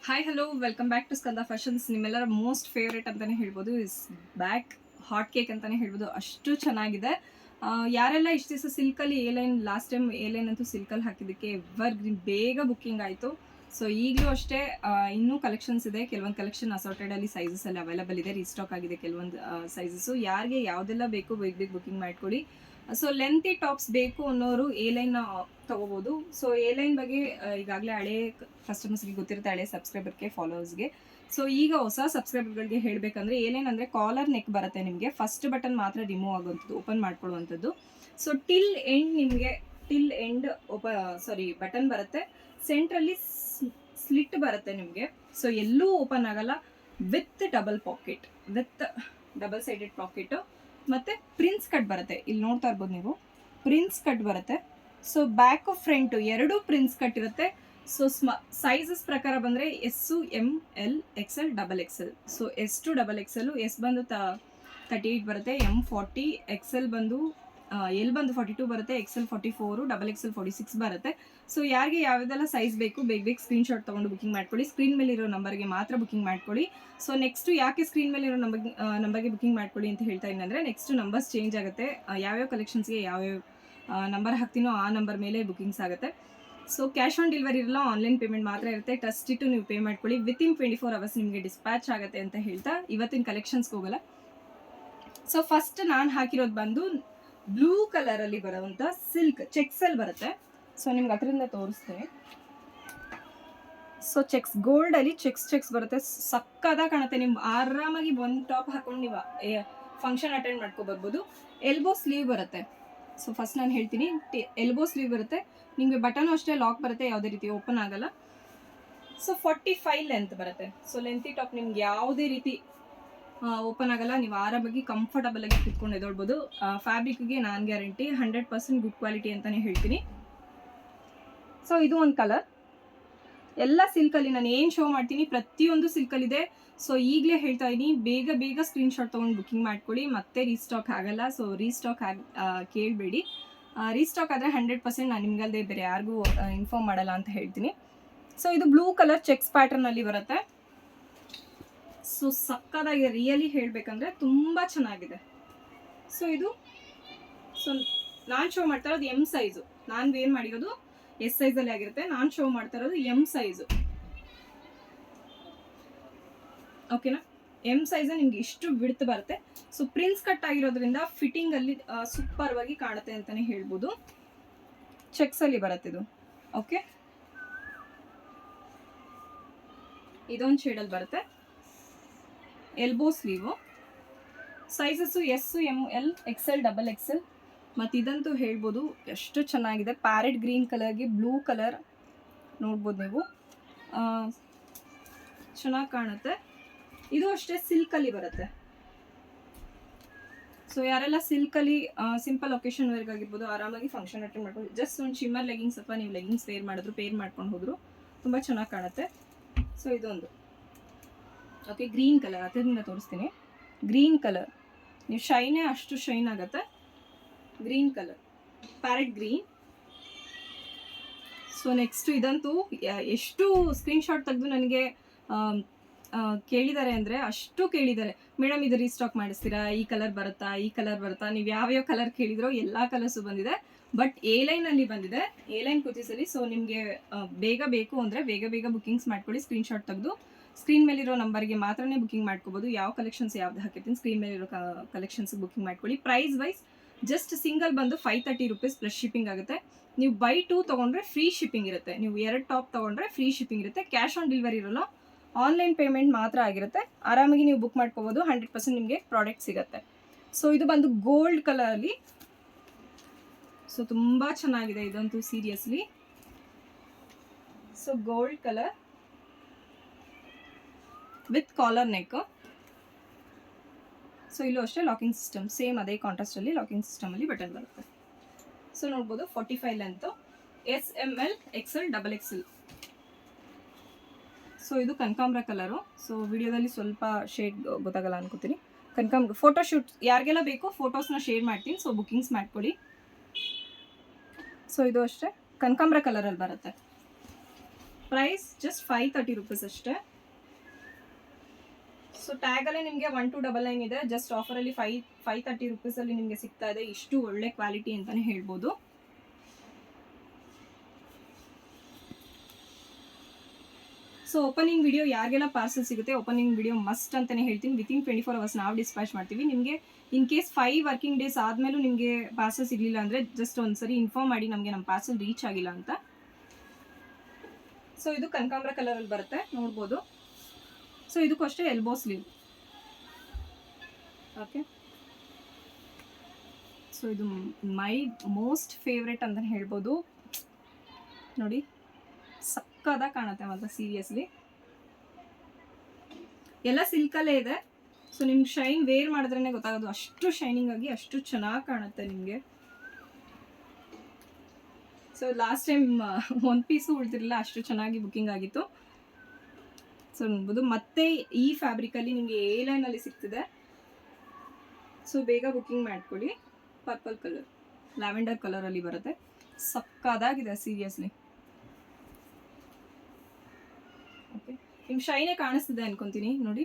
Hi hello welcome back to Skanda fashions. ನಿಮ್ಮೆಲ್ಲರ most favourite ಅಂತಲೇ ಹೇಳ್ಬೋದು. ಇಸ್ ಬ್ಯಾಕ್ ಹಾಟ್ ಕೇಕ್ ಅಂತಲೇ ಹೇಳ್ಬೋದು. ಅಷ್ಟು ಚೆನ್ನಾಗಿದೆ. ಯಾರೆಲ್ಲ ಇಷ್ಟು ದಿವಸ ಸಿಲ್ಕಲ್ಲಿ ಲೈನ್ ಲಾಸ್ಟ್ ಟೈಮ್ ಲೈನ್ ಅಂತೂ ಸಿಲ್ಕಲ್ಲಿ ಹಾಕಿದ್ದಕ್ಕೆ ಎವರ್ ಗ್ರೀನ್ ಬೇಗ ಬುಕ್ಕಿಂಗ್ ಆಯಿತು. ಸೊ ಈಗಲೂ ಅಷ್ಟೇ ಇನ್ನೂ ಕಲೆಕ್ಷನ್ಸ್ ಇದೆ. ಕೆಲವೊಂದು ಕಲೆಕ್ಷನ್ ಅಸಾರ್ಟೆಡಲ್ಲಿ ಸೈಜಸಲ್ಲಿ ಅವೈಲಬಲ್ ಇದೆ. ರೀಸ್ಟಾಕ್ ಆಗಿದೆ ಕೆಲವೊಂದು ಸೈಜಸ್ಸು. ಯಾರಿಗೆ ಯಾವುದೆಲ್ಲ ಬೇಕು ಬೇಗ ಬೇಗ ಬುಕ್ಕಿಂಗ್ ಮಾಡ್ಕೊಳ್ಳಿ. ಸೊ ಲೆಂತಿ ಟಾಪ್ಸ್ ಬೇಕು ಅನ್ನೋರು ಲೈನ್ ತಗೋಬೋದು. ಸೊ ಲೈನ್ ಬಗ್ಗೆ ಈಗಾಗಲೇ ಹಳೆ ಕಸ್ಟಮರ್ಸ್ಗೆ ಗೊತ್ತಿರುತ್ತೆ, ಹಳೆ ಸಬ್ಸ್ಕ್ರೈಬರ್ಗೆ ಫಾಲೋವರ್ಸ್ಗೆ. ಸೊ ಈಗ ಹೊಸ ಸಬ್ಸ್ಕ್ರೈಬರ್ಗಳಿಗೆ ಹೇಳಬೇಕಂದ್ರೆ ಏನಂದರೆ ಕಾಲರ್ ನೆಕ್ ಬರುತ್ತೆ ನಿಮಗೆ. ಫಸ್ಟ್ ಬಟನ್ ಮಾತ್ರ ರಿಮೂವ್ ಆಗುವಂಥದ್ದು, ಓಪನ್ ಮಾಡ್ಕೊಳ್ಳುವಂಥದ್ದು. ಸೊ ಟಿಲ್ ಎಂಡ್ ಬಟನ್ ಬರುತ್ತೆ. ಸೆಂಟ್ರಲ್ಲಿ ಸ್ಲಿಟ್ ಬರುತ್ತೆ ನಿಮಗೆ. ಸೊ ಎಲ್ಲೂ ಓಪನ್ ಆಗಲ್ಲ. ವಿತ್ ಡಬಲ್ ಸೈಡೆಡ್ ಪಾಕೆಟು ಮತ್ತು ಪ್ರಿನ್ಸ್ ಕಟ್ ಬರುತ್ತೆ. ಇಲ್ಲಿ ನೋಡ್ತಾ ಇರ್ಬೋದು ನೀವು, ಪ್ರಿನ್ಸ್ ಕಟ್ ಬರುತ್ತೆ. ಸೊ ಬ್ಯಾಕ್ ಫ್ರಂಟು ಎರಡೂ ಪ್ರಿನ್ಸ್ ಕಟ್ ಇರುತ್ತೆ. ಸೊ ಸೈಜಸ್ ಪ್ರಕಾರ ಬಂದರೆ S ML XL XXL. So S to XXL. S ಬಂದು 38 ಬರುತ್ತೆ, M40, XL ಬಂದು L ಬಂದು 42 ಬರುತ್ತೆ, XL 44, XXL 46 ಬರುತ್ತೆ. ಸೊ ಯಾರಿಗೆ ಯಾವುದೆಲ್ಲ ಸೈಜ್ ಬೇಕು ಬೇಗ ಸ್ಕ್ರೀನ್ಶಾಟ್ ತೊಗೊಂಡು ಬುಕ್ಕಿಂಗ್ ಮಾಡ್ಕೊಳ್ಳಿ. ಸ್ಕ್ರೀನ್ ಮೇಲಿರೋ ನಂಬರ್ಗೆ ಮಾತ್ರ ಬುಕ್ಕಿಂಗ್ ಮಾಡ್ಕೊಳ್ಳಿ. ಸೊ ನೆಕ್ಸ್ಟು ಯಾಕೆ ಸ್ಕ್ರೀನ್ ಮೇಲಿರೋ ನಂಬರ್ಗೆ ಬುಕ್ಕಿಂಗ್ ಮಾಡ್ಕೊಳ್ಳಿ ಅಂತ ಹೇಳ್ತಾ ಇದ್ದೀನಿ ನೆಕ್ಸ್ಟ್ ನಂಬರ್ಸ್ ಚೇಂಜ್ ಆಗುತ್ತೆ. ಯಾವ್ಯಾವ ಕಲೆಕ್ಷನ್ಸ್ಗೆ ಯಾವ್ಯಾವ ನಂಬರ್ ಹಾಕ್ತೀನೋ ಆ ನಂಬರ್ ಮೇಲೆ ಬುಕ್ಕಿಂಗ್ಸ್ ಆಗುತ್ತೆ. ಸೊ ಕ್ಯಾಶ್ ಆನ್ ಡೆಲಿವರಿ ಇರಲ್ಲ, ಆನ್ಲೈನ್ ಪೇಮೆಂಟ್ ಮಾತ್ರ ಇರುತ್ತೆ. ಟ್ರಸ್ಟ್ ಇಟ್ಟು ನೀವು ಪೇ ಮಾಡ್ಕೊಳ್ಳಿ. ವಿತಿನ್ 24 hours ನಿಮಗೆ ಡಿಸ್ಪ್ಯಾಚ್ ಆಗುತ್ತೆ ಅಂತ ಹೇಳ್ತಾ ಇವತ್ತಿನ ಕಲೆಕ್ಷನ್ಸ್ಗೆ ಹೋಗಲ್ಲ. ಸೊ ಫಸ್ಟ್ ನಾನು ಹಾಕಿರೋದು ಬಂದು ಬ್ಲೂ ಕಲರಲ್ಲಿ ಬರುವಂಥ ಸಿಲ್ಕ್ ಚೆಕ್ಸಲ್ಲಿ ಬರುತ್ತೆ. ಸೊ ನಿಮ್ಗೆ ಅದರಿಂದ ತೋರಿಸ್ತೇನೆ. ಸೊ ಗೋಲ್ಡಲ್ಲಿ ಚೆಕ್ಸ್ ಬರುತ್ತೆ. ಸಕ್ಕದಾಗ ಕಾಣುತ್ತೆ. ನೀವು ಆರಾಮಾಗಿ ಒಂದು ಟಾಪ್ ಹಾಕೊಂಡು ನೀವು ಫಂಕ್ಷನ್ ಅಟೆಂಡ್ ಮಾಡ್ಕೊಬರ್ಬೋದು. ಎಲ್ಬೋ ಸ್ಲೀವ್ ಬರುತ್ತೆ. ಸೊ ಫಸ್ಟ್ ನಾನು ಹೇಳ್ತೀನಿ, ಎಲ್ಬೋ ಸ್ಲೀವ್ ಬರುತ್ತೆ ನಿಮಗೆ. ಬಟನು ಅಷ್ಟೇ ಲಾಕ್ ಬರುತ್ತೆ, ಯಾವುದೇ ರೀತಿ ಓಪನ್ ಆಗಲ್ಲ. ಸೊ 45 ಲೆಂತ್ ಬರುತ್ತೆ. ಸೊ ಲೆಂತಿ ಟಾಪ್ ನಿಮ್ಗೆ ಯಾವುದೇ ರೀತಿ ಓಪನ್ ಆಗಲ್ಲ. ನೀವು ಆರಾಮಾಗಿ ಕಂಫರ್ಟಬಲ್ ಆಗಿ ಕುತ್ಕೊಂಡು ಎದೊಳ್ಬೋದು. ಫ್ಯಾಬ್ರಿಕ್ಗೆ ನಾನು ಗ್ಯಾರಂಟಿ 100% ಗುಡ್ ಕ್ವಾಲಿಟಿ ಅಂತಲೇ ಹೇಳ್ತೀನಿ. ಸೊ ಇದು ಒಂದು ಕಲರ್. ಎಲ್ಲ ಸಿಲ್ಕಲ್ಲಿ ನಾನು ಏನು ಶೋ ಮಾಡ್ತೀನಿ ಪ್ರತಿಯೊಂದು ಸಿಲ್ಕಲ್ಲಿದೆ. ಸೊ ಈಗಲೇ ಹೇಳ್ತಾ ಇದ್ದೀನಿ, ಬೇಗ ಸ್ಕ್ರೀನ್ಶಾಟ್ ತೊಗೊಂಡು ಬುಕ್ಕಿಂಗ್ ಮಾಡ್ಕೊಳ್ಳಿ. ಮತ್ತೆ ರೀಸ್ಟಾಕ್ ಆಗಲ್ಲ. So restock ಕೇಳಬೇಡಿ. ರೀಸ್ಟಾಕ್ ಆದರೆ 100% ನಾನು ನಿಮ್ಗಲ್ಲದೆ ಬೇರೆ ಯಾರಿಗೂ ಇನ್ಫಾರ್ಮ್ ಮಾಡಲ್ಲ ಅಂತ ಹೇಳ್ತೀನಿ. ಸೊ ಇದು ಬ್ಲೂ ಕಲರ್ ಚೆಕ್ಸ್ ಪ್ಯಾಟರ್ನಲ್ಲಿ ಬರುತ್ತೆ. ಸೊ ಸಕ್ಕದಾಗಿದೆ. ರಿಯಲಿ ಹೇಳಬೇಕಂದ್ರೆ ತುಂಬ ಚೆನ್ನಾಗಿದೆ. ಸೊ ಇದು ನಾನು ಶೋ ಮಾಡ್ತಾ ಇರೋದು M ಸೈಜು. ನಾನು ವೇರ್ ಮಾಡಿರೋದು S ಸೈಜಲ್ಲಿ ಆಗಿರುತ್ತೆ. ನಾನು ಶೋ ಮಾಡ್ತಾ ಇರೋದು M ಸೈಜು. ಓಕೆನಾ? M ಸೈಜ್ ನಿಮ್ಗೆ ಇಷ್ಟು ಬಿಡ್ತು ಬರುತ್ತೆ. ಸೊ ಪ್ರಿನ್ಸ್ ಕಟ್ ಆಗಿರೋದ್ರಿಂದ ಫಿಟ್ಟಿಂಗಲ್ಲಿ ಸೂಪರ್ವಾಗಿ ಕಾಣುತ್ತೆ ಅಂತಲೇ ಹೇಳ್ಬೋದು. ಚೆಕ್ಸಲ್ಲಿ ಬರುತ್ತೆ ಇದು. ಓಕೆ, ಇದೊಂದು ಶೇಡಲ್ಲಿ ಬರುತ್ತೆ. Elbow sleeve. Sizes S, ML XL XXL. ಮತ್ತು ಇದಂತೂ ಹೇಳ್ಬೋದು ಎಷ್ಟು ಚೆನ್ನಾಗಿದೆ. ಪ್ಯಾರೆಟ್ ಗ್ರೀನ್ ಕಲರ್ಗೆ ಬ್ಲೂ ಕಲರ್ ನೋಡ್ಬೋದು ನೀವು, ಚೆನ್ನಾಗಿ ಕಾಣುತ್ತೆ. ಇದು ಅಷ್ಟೇ ಸಿಲ್ಕಲ್ಲಿ ಬರುತ್ತೆ. ಸೊ ಯಾರೆಲ್ಲ ಸಿಲ್ಕಲ್ಲಿ ಸಿಂಪಲ್ ಒಕೇಶನ್ ವೇರ್ಗಾಗಿರ್ಬೋದು, ಆರಾಮಾಗಿ ಫಂಕ್ಷನ್ ಅಟೆಂಡ್ ಮಾಡ್ಬೋದು. ಜಸ್ಟ್ ಒಂದು ಶಿಮ್ಮರ್ ಲೆಗಿಂಗ್ಸ್ ಅಥವಾ ನೀವು ಲೆಗಿಂಗ್ಸ್ ವೇರ್ ಮಾಡಿದ್ರು ಪೇರ್ ಮಾಡ್ಕೊಂಡು ಹೋದ್ರು ತುಂಬ ಚೆನ್ನಾಗಿ ಕಾಣುತ್ತೆ. ಸೊ ಇದೊಂದು ಓಕೆ, ಗ್ರೀನ್ ಕಲರ್ ಅದರಿಂದ ತೋರಿಸ್ತೀನಿ. ಗ್ರೀನ್ ಕಲರ್ ನೀವು ಶೈನೇ ಅಷ್ಟು ಶೈನ್ ಆಗುತ್ತೆ. Green colour, parrot green. So next ಇದಂತೂ ಎಷ್ಟು ಸ್ಕ್ರೀನ್ಶಾಟ್ ತೆಗೆದು ನನಗೆ ಕೇಳಿದ್ದಾರೆ ಅಂದರೆ ಅಷ್ಟು ಕೇಳಿದ್ದಾರೆ. ಮೇಡಮ್ ಇದು ರೀಸ್ಟಾಕ್ ಮಾಡಿಸ್ತೀರಾ, ಈ ಕಲರ್ ಬರುತ್ತಾ. ನೀವು ಯಾವ್ಯಾವ ಕಲರ್ ಕೇಳಿದ್ರೋ ಎಲ್ಲ ಕಲರ್ಸು ಬಂದಿದೆ. ಬಟ್ ಲೈನಲ್ಲಿ ಬಂದಿದೆ, ಲೈನ್ ಕುರ್ತೀಸಲ್ಲಿ. ಸೊ ನಿಮಗೆ ಬೇಗ ಬೇಕು ಅಂದರೆ ಬೇಗ ಬುಕ್ಕಿಂಗ್ಸ್ ಮಾಡ್ಕೊಳ್ಳಿ. ಸ್ಕ್ರೀನ್ಶಾಟ್ ತೆಗೆದು ಸ್ಕ್ರೀನ್ ಮೇಲಿರೋ ನಂಬರ್ಗೆ ಮಾತ್ರನೇ ಬುಕ್ಕಿಂಗ್ ಮಾಡ್ಕೋಬೋದು. ಯಾವ ಕಲೆಕ್ಷನ್ಸ್ ಯಾವ್ದು ಹಾಕಿರ್ತೀನಿ ಸ್ಕ್ರೀನ್ ಮೇಲಿರೋ ಕಲೆಕ್ಷನ್ಸ್ ಬುಕ್ಕಿಂಗ್ ಮಾಡ್ಕೊಳ್ಳಿ. ಪ್ರೈಸ್ ವೈಸ್ ಜಸ್ಟ್ ಸಿಂಗಲ್ ಬಂದು 530 ರೂಪೀಸ್ ಪ್ಲಸ್ ಶಿಪ್ಪಿಂಗ್ ಆಗುತ್ತೆ. ನೀವು ಬೈ 2 ತೊಗೊಂಡ್ರೆ ಫ್ರೀ ಶಿಪ್ಪಿಂಗ್ ಇರುತ್ತೆ. ನೀವು 2 ಟಾಪ್ ತೊಗೊಂಡ್ರೆ ಫ್ರೀ ಶಿಪ್ಪಿಂಗ್ ಇರುತ್ತೆ. ಕ್ಯಾಶ್ ಆನ್ ಡೆಲಿವರಿ ಇರೋಲ್ಲ, ಆನ್ಲೈನ್ ಪೇಮೆಂಟ್ ಮಾತ್ರ ಆಗಿರುತ್ತೆ. ಆರಾಮಾಗಿ ನೀವು ಬುಕ್ ಮಾಡ್ಕೋಬೋದು. 100% ನಿಮಗೆ ಪ್ರಾಡಕ್ಟ್ ಸಿಗುತ್ತೆ. ಸೊ ಇದು ಬಂದು ಗೋಲ್ಡ್ ಕಲರಲ್ಲಿ. ಸೊ ತುಂಬ ಚೆನ್ನಾಗಿದೆ ಇದಂತೂ seriously. So gold colour with collar neck. So ಇಲ್ಲೂ ಅಷ್ಟೇ ಲಾಕಿಂಗ್ ಸಿಸ್ಟಮ್, ಸೇಮ್ ಅದೇ ಕಾಂಟ್ರಾಸ್ಟಲ್ಲಿ ಲಾಕಿಂಗ್ ಸಿಸ್ಟಮಲ್ಲಿ ಬಟನ್ ಬರುತ್ತೆ. ಸೊ ನೋಡ್ಬೋದು 45 length, S, ML XL XXL. So ಇದು ಕನಕಾಂಬ್ರ ಕಲರು. ಸೊ ವಿಡಿಯೋದಲ್ಲಿ ಸ್ವಲ್ಪ ಶೇಡ್ ಗೊತ್ತಾಗಲ್ಲ ಅನ್ಕೋತೀನಿ. ಕನಕಾಂಬ್ರ ಫೋಟೋಶೂಟ್ ಯಾರಿಗೆಲ್ಲ ಬೇಕೋ ಫೋಟೋಸ್ನ ಶೇರ್ ಮಾಡ್ತೀನಿ. ಸೊ ಬುಕ್ಕಿಂಗ್ಸ್ ಮಾಡ್ಕೊಳ್ಳಿ. ಸೊ ಇದು ಅಷ್ಟೇ ಕನಕಾಂಬ್ರ ಕಲರಲ್ಲಿ ಬರುತ್ತೆ. ಪ್ರೈಸ್ ಜಸ್ಟ್ 530 ರೂಪೀಸ್ ಅಷ್ಟೇ. ಸೊ ಟ್ಯಾಗಲ್ಲೇ ನಿಮಗೆ 1299 ಇದೆ. ಜಸ್ಟ್ ಆಫರಲ್ಲಿ 530 ರೂಪೀಸಲ್ಲಿ ನಿಮಗೆ ಸಿಗ್ತಾ ಇದೆ. ಇಷ್ಟು ಒಳ್ಳೆ ಕ್ವಾಲಿಟಿ ಅಂತಲೇ ಹೇಳ್ಬೋದು. ಸೊ ಓಪನಿಂಗ್ ವಿಡಿಯೋ ಯಾರಿಗೆಲ್ಲ ಪಾರ್ಸಲ್ ಸಿಗುತ್ತೆ, ಓಪನಿಂಗ್ ವಿಡಿಯೋ ಮಸ್ಟ್ ಅಂತಲೇ ಹೇಳ್ತೀನಿ. ವಿತಿನ್ 24 hours ನಾವು ಡಿಸ್ಪ್ಯಾಚ್ ಮಾಡ್ತೀವಿ. ನಿಮಗೆ ಇನ್ ಕೇಸ್ 5 ವರ್ಕಿಂಗ್ ಡೇಸ್ ಆದಮೇಲೂ ನಿಮಗೆ ಪಾರ್ಸಲ್ ಸಿಗಲಿಲ್ಲ ಅಂದರೆ ಜಸ್ಟ್ ಒಂದ್ಸರಿ ಇನ್ಫಾರ್ಮ್ ಮಾಡಿ ನಮಗೆ ನಮ್ಮ ಪಾರ್ಸಲ್ ರೀಚ್ ಆಗಿಲ್ಲ ಅಂತ. ಸೊ ಇದು ಕನಕಾಂಬರ ಕಲರಲ್ಲಿ ಬರುತ್ತೆ, ನೋಡ್ಬೋದು. ಸೊ ಇದಕ್ಕೂ ಅಷ್ಟೇ ಎಲ್ಬೋ ಸ್ಲೀವ್. ಓಕೆ, ಸೊ ಇದು ಮೈ ಮೋಸ್ಟ್ ಫೇವ್ರೆಟ್ ಅಂತಲೇ ಹೇಳ್ಬೋದು. ನೋಡಿ ಸಕ್ಕದಾಗಿ ಕಾಣುತ್ತೆ ಮಾತ್ರ, ಸೀರಿಯಸ್ಲಿ. ಎಲ್ಲ ಸಿಲ್ಕಲ್ಲೇ ಇದೆ. ಸೊ ನಿಮ್ಗೆ ಶೈನ್ ವೇರ್ ಮಾಡಿದ್ರೇ ಗೊತ್ತಾಗೋದು, ಅಷ್ಟು ಶೈನಿಂಗ್ ಆಗಿ ಅಷ್ಟು ಚೆನ್ನಾಗಿ ಕಾಣುತ್ತೆ ನಿಮಗೆ. ಸೊ ಲಾಸ್ಟ್ ಟೈಮ್ 1 ಪೀಸು ಉಳ್ತಿರಲಿಲ್ಲ, ಅಷ್ಟು ಚೆನ್ನಾಗಿ ಬುಕ್ಕಿಂಗ್ ಆಗಿತ್ತು. ಸೊ ನೋಡ್ಬೋದು. ಮತ್ತೆ ಈ ಫ್ಯಾಬ್ರಿಕಲ್ಲಿ ನಿಮಗೆ ಎ ಲೈನಲ್ಲಿ ಸಿಗ್ತಿದೆ. ಸೊ ಬೇಗ ಬುಕ್ಕಿಂಗ್ ಮಾಡ್ಕೊಳ್ಳಿ. ಪರ್ಪಲ್ ಕಲರ್, ಲ್ಯಾವೆಂಡರ್ ಕಲರಲ್ಲಿ ಬರುತ್ತೆ. ಸಕ್ಕದಾಗಿದೆ ಸೀರಿಯಸ್ಲಿ. ಓಕೆ, ನಿಮ್ಗೆ ಶೈನೇ ಕಾಣಿಸ್ತಿದೆ ಅನ್ಕೊಂತೀನಿ ನೋಡಿ.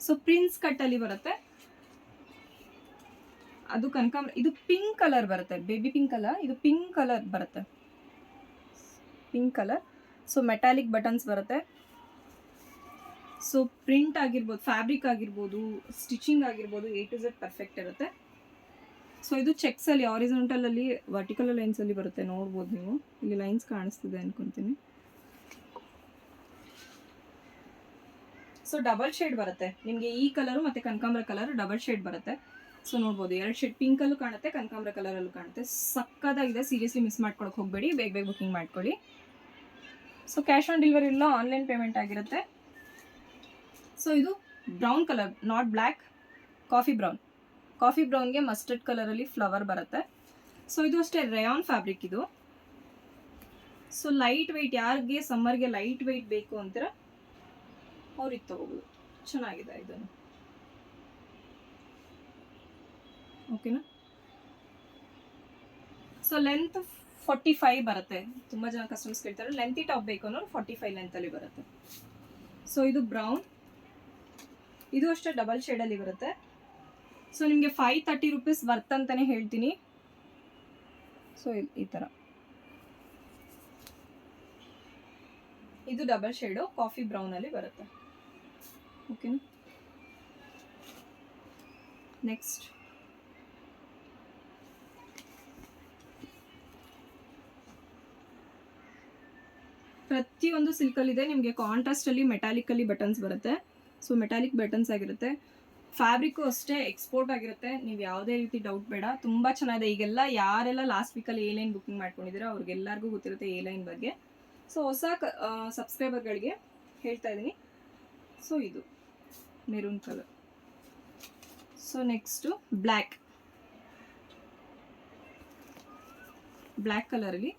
ಸೊ ಪ್ರಿನ್ಸ್ ಕಟ್ಟಲ್ಲಿ ಬರುತ್ತೆ. ಅದು ಕನಕಾಂಬರ. ಇದು ಪಿಂಕ್ ಕಲರ್ ಬರುತ್ತೆ, ಬೇಬಿ ಪಿಂಕ್ ಅಲ್ಲ, ಇದು ಪಿಂಕ್ ಕಲರ್ ಬರುತ್ತೆ, pink colour. So metallic buttons ಬರುತ್ತೆ. ಸೊ ಪ್ರಿಂಟ್ ಆಗಿರ್ಬೋದು, ಫ್ಯಾಬ್ರಿಕ್ ಆಗಿರ್ಬೋದು, ಸ್ಟಿಚಿಂಗ್ ಆಗಿರ್ಬೋದು, A to Z ಪರ್ಫೆಕ್ಟ್ ಇರುತ್ತೆ. ಸೊ ಇದು ಚೆಕ್ಸಲ್ಲಿ, ಆರಿಜೆಂಟಲಲ್ಲಿ, ವರ್ಟಿಕಲ್ ಲೈನ್ಸಲ್ಲಿ ಬರುತ್ತೆ, ನೋಡ್ಬೋದು ನೀವು. ಇಲ್ಲಿ ಲೈನ್ಸ್ ಕಾಣಿಸ್ತಿದೆ ಅನ್ಕೊಂತೀನಿ. ಸೊ ಡಬಲ್ ಶೇಡ್ ಬರುತ್ತೆ ನಿಮಗೆ. ಈ ಕಲರು ಮತ್ತು ಕನಕಾಂಬರ ಕಲರ್ ಡಬಲ್ ಶೇಡ್ ಬರುತ್ತೆ. ಸೊ ನೋಡ್ಬೋದು, 2 ಶೇಡ್, ಪಿಂಕಲ್ಲೂ ಕಾಣುತ್ತೆ, ಕನಕಾಂಬರ ಕಲರಲ್ಲೂ ಕಾಣುತ್ತೆ. ಸಕ್ಕದಾಗಿದೆ, ಸೀರಿಯಸ್ಲಿ ಮಿಸ್ ಮಾಡ್ಕೊಳಕ್ಕೆ ಹೋಗಬೇಡಿ, ಬೇಗ ಬೇಗ ಬುಕ್ಕಿಂಗ್ ಮಾಡ್ಕೊಳ್ಳಿ. ಸೊ ಕ್ಯಾಶ್ ಆನ್ ಡೆಲಿವರಿ ಇಲ್ಲ, ಆನ್ಲೈನ್ ಪೇಮೆಂಟ್ ಆಗಿರುತ್ತೆ. ಸೊ ಇದು brown colour, not black, coffee brown. Coffee ಬ್ರೌನ್ಗೆ ಮಸ್ಟರ್ಡ್ ಕಲರಲ್ಲಿ ಫ್ಲವರ್ ಬರುತ್ತೆ. ಸೊ ಇದು ಅಷ್ಟೇ ರೇಯಾನ್ ಫ್ಯಾಬ್ರಿಕ್ ಇದು. ಸೊ ಲೈಟ್ ವೆಯ್ಟ್, ಯಾರಿಗೆ ಸಮ್ಮರ್ಗೆ ಲೈಟ್ ವೆಯ್ಟ್ ಬೇಕು ಅಂತೀರ ಅವ್ರಿಗೆ ತಗೋಬೋದು. ಚೆನ್ನಾಗಿದೆ ಇದನ್ನು. ಓಕೆನಾ. ಸೊ ಲೆಂತ್ 45 ಬರುತ್ತೆ. ತುಂಬ ಜನ ಕಸ್ಟಮರ್ಸ್ ಕೇಳ್ತಾರೆ ಲೆಂತಿ ಟಾಪ್ ಬೇಕು ಅನ್ನೋರು 45 ಲೆಂತಲ್ಲಿ ಬರುತ್ತೆ. ಸೊ ಇದು ಬ್ರೌನ್, ಇದು ಅಷ್ಟೇ ಡಬಲ್ ಶೇಡಲ್ಲಿ ಬರುತ್ತೆ. ಸೊ ನಿಮಗೆ 530 ರೂಪೀಸ್ ವರ್ತ್ ಅಂತಲೇ ಹೇಳ್ತೀನಿ. ಸೊ ಈ ಥರ ಇದು ಡಬಲ್ ಶೇಡು ಕಾಫಿ ಬ್ರೌನಲ್ಲಿ ಬರುತ್ತೆ. ಓಕೆನಾ. ನೆಕ್ಸ್ಟ್ ಪ್ರತಿಯೊಂದು ಸಿಲ್ಕಲ್ಲಿದೆ. ನಿಮಗೆ ಕಾಂಟ್ರಾಸ್ಟಲ್ಲಿ ಮೆಟಾಲಿಕಲ್ಲಿ ಬಟನ್ಸ್ ಬರುತ್ತೆ. ಸೊ ಮೆಟಾಲಿಕ್ ಬಟನ್ಸ್ ಆಗಿರುತ್ತೆ. ಫ್ಯಾಬ್ರಿಕ್ಕು ಅಷ್ಟೇ ಎಕ್ಸ್ಪೋರ್ಟ್ ಆಗಿರುತ್ತೆ. ನೀವು ಯಾವುದೇ ರೀತಿ ಡೌಟ್ ಬೇಡ, ತುಂಬ ಚೆನ್ನಾಗಿದೆ. ಈಗೆಲ್ಲ ಯಾರೆಲ್ಲ ಲಾಸ್ಟ್ ವೀಕಲ್ಲಿ A ಲೈನ್ ಬುಕ್ಕಿಂಗ್ ಮಾಡ್ಕೊಂಡಿದ್ದೀರೋ ಅವ್ರಿಗೆಲ್ಲರಿಗೂ ಗೊತ್ತಿರುತ್ತೆ A ಲೈನ್ ಬಗ್ಗೆ. ಸೊ ಹೊಸ ಸಬ್ಸ್ಕ್ರೈಬರ್ಗಳಿಗೆ ಹೇಳ್ತಾ ಇದ್ದೀನಿ. ಸೊ ಇದು maroon colour. So next black ಕಲರಲ್ಲಿ,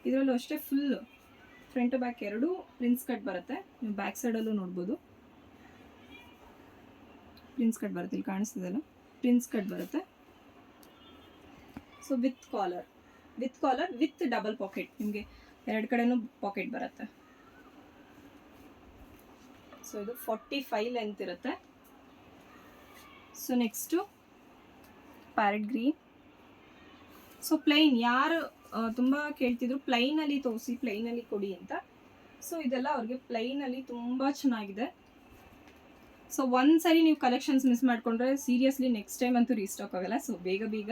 ಇದರಲ್ಲೂ ಅಷ್ಟೇ ಫುಲ್ ಫ್ರಂಟ್ ಬ್ಯಾಕ್ ಎರಡು ಪ್ರಿನ್ಸ್ ಕಟ್ ಬರುತ್ತೆ. ನೀವು ಬ್ಯಾಕ್ ಸೈಡಲ್ಲೂ ನೋಡ್ಬೋದು ಪ್ರಿನ್ಸ್ ಕಟ್ ಬರುತ್ತೆ, ಇಲ್ಲಿ ಕಾಣಿಸ್ತಿದೆಲ್ಲ ಪ್ರಿನ್ಸ್ ಕಟ್ ಬರುತ್ತೆ. So with collar with double pocket, ನಿಮಗೆ 2 ಕಡೆನೂ ಪಾಕೆಟ್ ಬರುತ್ತೆ. ಸೊ ಇದು 45 ಲೆಂತ್ ಇರುತ್ತೆ. So next parrot green. So plain, ಯಾರು ತುಂಬ ಕೇಳ್ತಿದ್ರು ಪ್ಲೈನಲ್ಲಿ ತೋರಿಸಿ, ಪ್ಲೈನಲ್ಲಿ ಕೊಡಿ ಅಂತ. ಸೊ ಇದೆಲ್ಲ ಅವ್ರಿಗೆ ಪ್ಲೈನಲ್ಲಿ ತುಂಬ ಚೆನ್ನಾಗಿದೆ. ಸೊ ಒಂದ್ಸರಿ ನೀವು ಕಲೆಕ್ಷನ್ಸ್ ಮಿಸ್ ಮಾಡಿಕೊಂಡ್ರೆ ಸೀರಿಯಸ್ಲಿ ನೆಕ್ಸ್ಟ್ ಟೈಮ್ ಅಂತೂ ರೀಸ್ಟಾಕ್ ಆಗಲ್ಲ. ಸೊ ಬೇಗ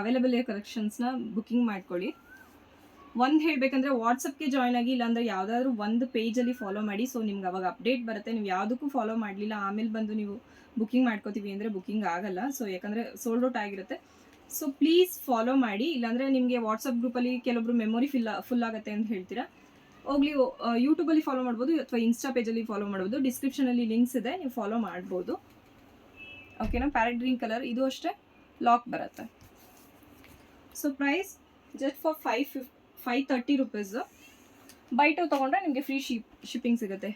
ಅವೈಲೇಬಲ್ ಇರೋ ಕಲೆಕ್ಷನ್ಸ್ನ ಬುಕ್ಕಿಂಗ್ ಮಾಡ್ಕೊಳ್ಳಿ. ಒಂದು ಹೇಳಬೇಕಂದ್ರೆ ವಾಟ್ಸಪ್ಗೆ ಜಾಯ್ನ್ ಆಗಿ, ಇಲ್ಲಾಂದರೆ ಯಾವುದಾದ್ರೂ ಒಂದು ಪೇಜಲ್ಲಿ ಫಾಲೋ ಮಾಡಿ. ಸೊ ನಿಮ್ಗೆ ಅವಾಗ ಅಪ್ಡೇಟ್ ಬರುತ್ತೆ. ನೀವು ಯಾವುದಕ್ಕೂ ಫಾಲೋ ಮಾಡಲಿಲ್ಲ ಆಮೇಲೆ ಬಂದು ನೀವು ಬುಕ್ಕಿಂಗ್ ಮಾಡ್ಕೋತೀವಿ ಅಂದರೆ ಬುಕ್ಕಿಂಗ್ ಆಗಲ್ಲ. ಸೊ ಯಾಕಂದರೆ ಸೋಲ್ಡ್ ಔಟ್ ಆಗಿರುತ್ತೆ. ಸೊ ಪ್ಲೀಸ್ ಫಾಲೋ ಮಾಡಿ, ಇಲ್ಲಾಂದರೆ ನಿಮಗೆ ವಾಟ್ಸಪ್ ಗ್ರೂಪಲ್ಲಿ ಕೆಲವೊಬ್ರು ಮೆಮೊರಿ ಫುಲ್ ಆಗುತ್ತೆ ಅಂತ ಹೇಳ್ತೀರಾ. ಹೋಗ್ಲಿ, ಯೂಟ್ಯೂಬಲ್ಲಿ ಫಾಲೋ ಮಾಡ್ಬೋದು ಅಥವಾ ಇನ್ಸ್ಟಾ ಪೇಜಲ್ಲಿ ಫಾಲೋ ಮಾಡ್ಬೋದು. ಡಿಸ್ಕ್ರಿಪ್ಷನಲ್ಲಿ ಲಿಂಕ್ಸ್ ಇದೆ, ನೀವು ಫಾಲೋ ಮಾಡ್ಬೋದು. ಓಕೆನಾ. ಪ್ಯಾರೆಟ್ ಗ್ರೀನ್ ಕಲರ್, ಇದು ಅಷ್ಟೇ ಲಾಕ್ ಬರುತ್ತೆ. So price just for 530 rupees. Buy 2 ತೊಗೊಂಡ್ರೆ ನಿಮಗೆ ಫ್ರೀ ಶಿಪ್ಪಿಂಗ್ ಸಿಗುತ್ತೆ.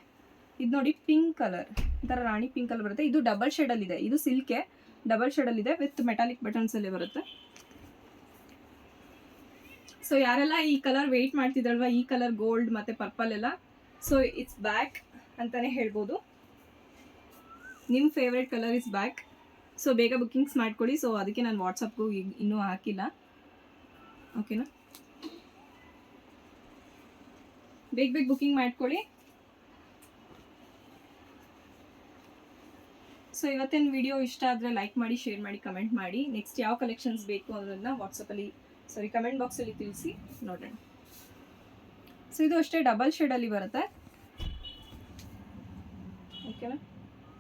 ಇದು ನೋಡಿ ಪಿಂಕ್ ಕಲರ್, ಈ ಥರ ರಾಣಿ ಪಿಂಕ್ ಕಲರ್ ಬರುತ್ತೆ. ಇದು ಡಬಲ್ ಶೇಡಲ್ಲಿದೆ, ಇದು ಸಿಲ್ಕೆ ಡಬಲ್ ಶೇಡಲ್ಲಿದೆ ವಿತ್ ಮೆಟಾಲಿಕ್ ಬಟನ್ಸಲ್ಲಿ ಬರುತ್ತೆ. ಸೊ ಯಾರೆಲ್ಲ ಈ ಕಲರ್ ವೆಯ್ಟ್ ಮಾಡ್ತಿದ್ರಲ್ವ, ಈ ಕಲರ್ ಗೋಲ್ಡ್ ಮತ್ತು ಪರ್ಪಲ್ ಎಲ್ಲ, ಸೊ ಇಟ್ಸ್ ಬ್ಯಾಕ್ ಅಂತಲೇ ಹೇಳ್ಬೋದು. ನಿಮ್ಮ favourite colour is back. So ಬೇಗ ಬುಕ್ಕಿಂಗ್ಸ್ ಮಾಡ್ಕೊಳ್ಳಿ. ಸೊ ಅದಕ್ಕೆ ನಾನು ವಾಟ್ಸಪ್ಗೂ ಇನ್ನೂ ಹಾಕಿಲ್ಲ, ಓಕೆನಾ. ಬೇಗ ಬುಕ್ಕಿಂಗ್ ಮಾಡ್ಕೊಳ್ಳಿ. ಸೊ ಇವತ್ತಿನ ವಿಡಿಯೋ ಇಷ್ಟ ಆದರೆ ಲೈಕ್ ಮಾಡಿ, ಶೇರ್ ಮಾಡಿ, ಕಮೆಂಟ್ ಮಾಡಿ. ನೆಕ್ಸ್ಟ್ ಯಾವ ಕಲೆಕ್ಷನ್ಸ್ ಬೇಕು ಅನ್ನೋದನ್ನ ಕಮೆಂಟ್ ಬಾಕ್ಸಲ್ಲಿ ತಿಳಿಸಿ, ನೋಡೋಣ. ಸೊ ಇದು ಅಷ್ಟೇ ಡಬಲ್ ಶೇಡಲ್ಲಿ ಬರುತ್ತೆ, ಓಕೆನಾ.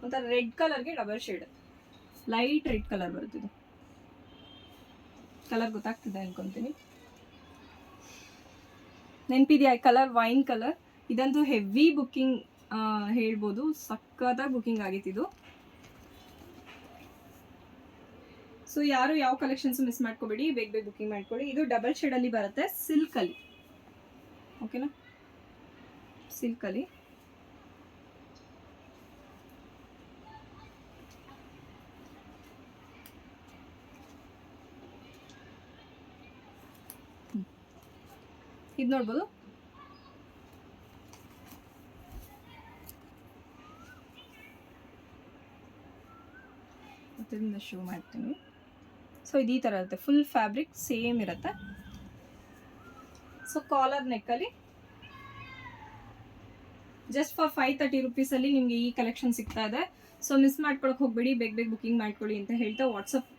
ಒಂಥರ ರೆಡ್ ಕಲರ್ಗೆ double shade, light red colour ಬರುತ್ತೆ. ಇದು ಕಲರ್ ಗೊತ್ತಾಗ್ತಿದೆ ಅನ್ಕೊಂತೀನಿ. ನೆನಪಿದೆಯಾ ಕಲರ್? Wine colour. ಇದಂತೂ ಹೆವಿ ಬುಕ್ಕಿಂಗ್ ಹೇಳ್ಬೋದು, ಸಕ್ಕತ್ತಾಗಿ ಬುಕ್ಕಿಂಗ್ ಆಗಿತ್ತು. ಸೊ ಯಾರು ಯಾವ ಕಲೆಕ್ಷನ್ಸ್ ಮಿಸ್ ಮಾಡ್ಕೋಬೇಡಿ, ಬೇಗ ಬುಕ್ಕಿಂಗ್ ಮಾಡ್ಕೊಳ್ಳಿ. ಇದು ಡಬಲ್ ಶೇಡಲ್ಲಿ ಬರುತ್ತೆ, ಸಿಲ್ಕಲ್ಲಿ, ಓಕೆನಾ, ಸಿಲ್ಕಲ್ಲಿ. ಇದು ನೋಡ್ಬೋದು. ಇದರಿಂದ ಶೋ ಮಾಡ್ತೀನಿ. ಸೊ ಇದು ಈ ಥರ ಇರುತ್ತೆ, ಫುಲ್ ಫ್ಯಾಬ್ರಿಕ್ ಸೇಮ್ ಇರುತ್ತೆ. ಸೊ ಕಾಲರ್ ನೆಕ್ಕಲ್ಲಿ ಜಸ್ಟ್ ಫಾರ್ 530 ರುಪೀಸಲ್ಲಿ ನಿಮಗೆ ಈ ಕಲೆಕ್ಷನ್ ಸಿಗ್ತಾ ಇದೆ. ಸೊ ಮಿಸ್ ಮಾಡ್ಕೊಳಕ್ಕೆ ಹೋಗ್ಬೇಡಿ, ಬೇಗ ಬುಕ್ಕಿಂಗ್ ಮಾಡ್ಕೊಳ್ಳಿ ಅಂತ ಹೇಳ್ತಾ, ವಾಟ್ಸಪ್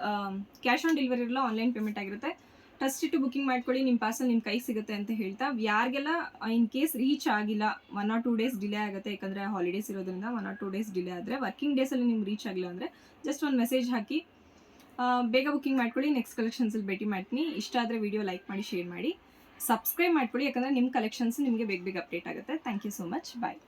ಕ್ಯಾಶ್ ಆನ್ ಡೆಲಿವರಿ ಇರಲ್ಲ, ಆನ್ಲೈನ್ ಪೇಮೆಂಟ್ ಆಗಿರುತ್ತೆ. ಟ್ರಸ್ಟ್ ಇಟ್ಟು ಬುಕ್ಕಿಂಗ್ ಮಾಡ್ಕೊಳ್ಳಿ, ನಿಮ್ಮ ಪಾರ್ಸಲ್ ನಿಮ್ಮ ಕೈ ಸಿಗುತ್ತೆ ಅಂತ ಹೇಳ್ತಾ, ಯಾರಿಗೆಲ್ಲ ಇನ್ ಕೇಸ್ ರೀಚ್ ಆಗಿಲ್ಲ, 1 or 2 days ಡಿಲೇ ಆಗುತ್ತೆ, ಯಾಕಂದರೆ ಹಾಲಿಡೇಸ್ ಇರೋದ್ರಿಂದ 1 or 2 days ಡಿಲೇ ಆದರೆ, ವರ್ಕಿಂಗ್ ಡೇಸಲ್ಲಿ ನಿಮ್ಗೆ ರೀಚ್ ಆಗಿಲ್ಲ ಅಂದರೆ ಜಸ್ಟ್ ಒಂದು ಮೆಸೇಜ್ ಹಾಕಿ ಬೇಗ ಬುಕ್ಕಿಂಗ್ ಮಾಡ್ಕೊಳ್ಳಿ. ನೆಕ್ಸ್ಟ್ ಕಲೆಕ್ಷನ್ಸಲ್ಲಿ ಭೇಟಿ ಮಾಡ್ತೀನಿ. ಇಷ್ಟ ಆದರೆ ವಿಡಿಯೋ ಲೈಕ್ ಮಾಡಿ, ಶೇರ್ ಮಾಡಿ, ಸಬ್ಸ್ಕ್ರೈಬ್ ಮಾಡ್ಕೊಳ್ಳಿ, ಯಾಕಂದರೆ ನಿಮ್ಮ ಕಲೆಕ್ಷನ್ಸ್ ನಿಮಗೆ ಬೇಗ ಅಪ್ಡೇಟ್ ಆಗುತ್ತೆ. Thank you so much, bye.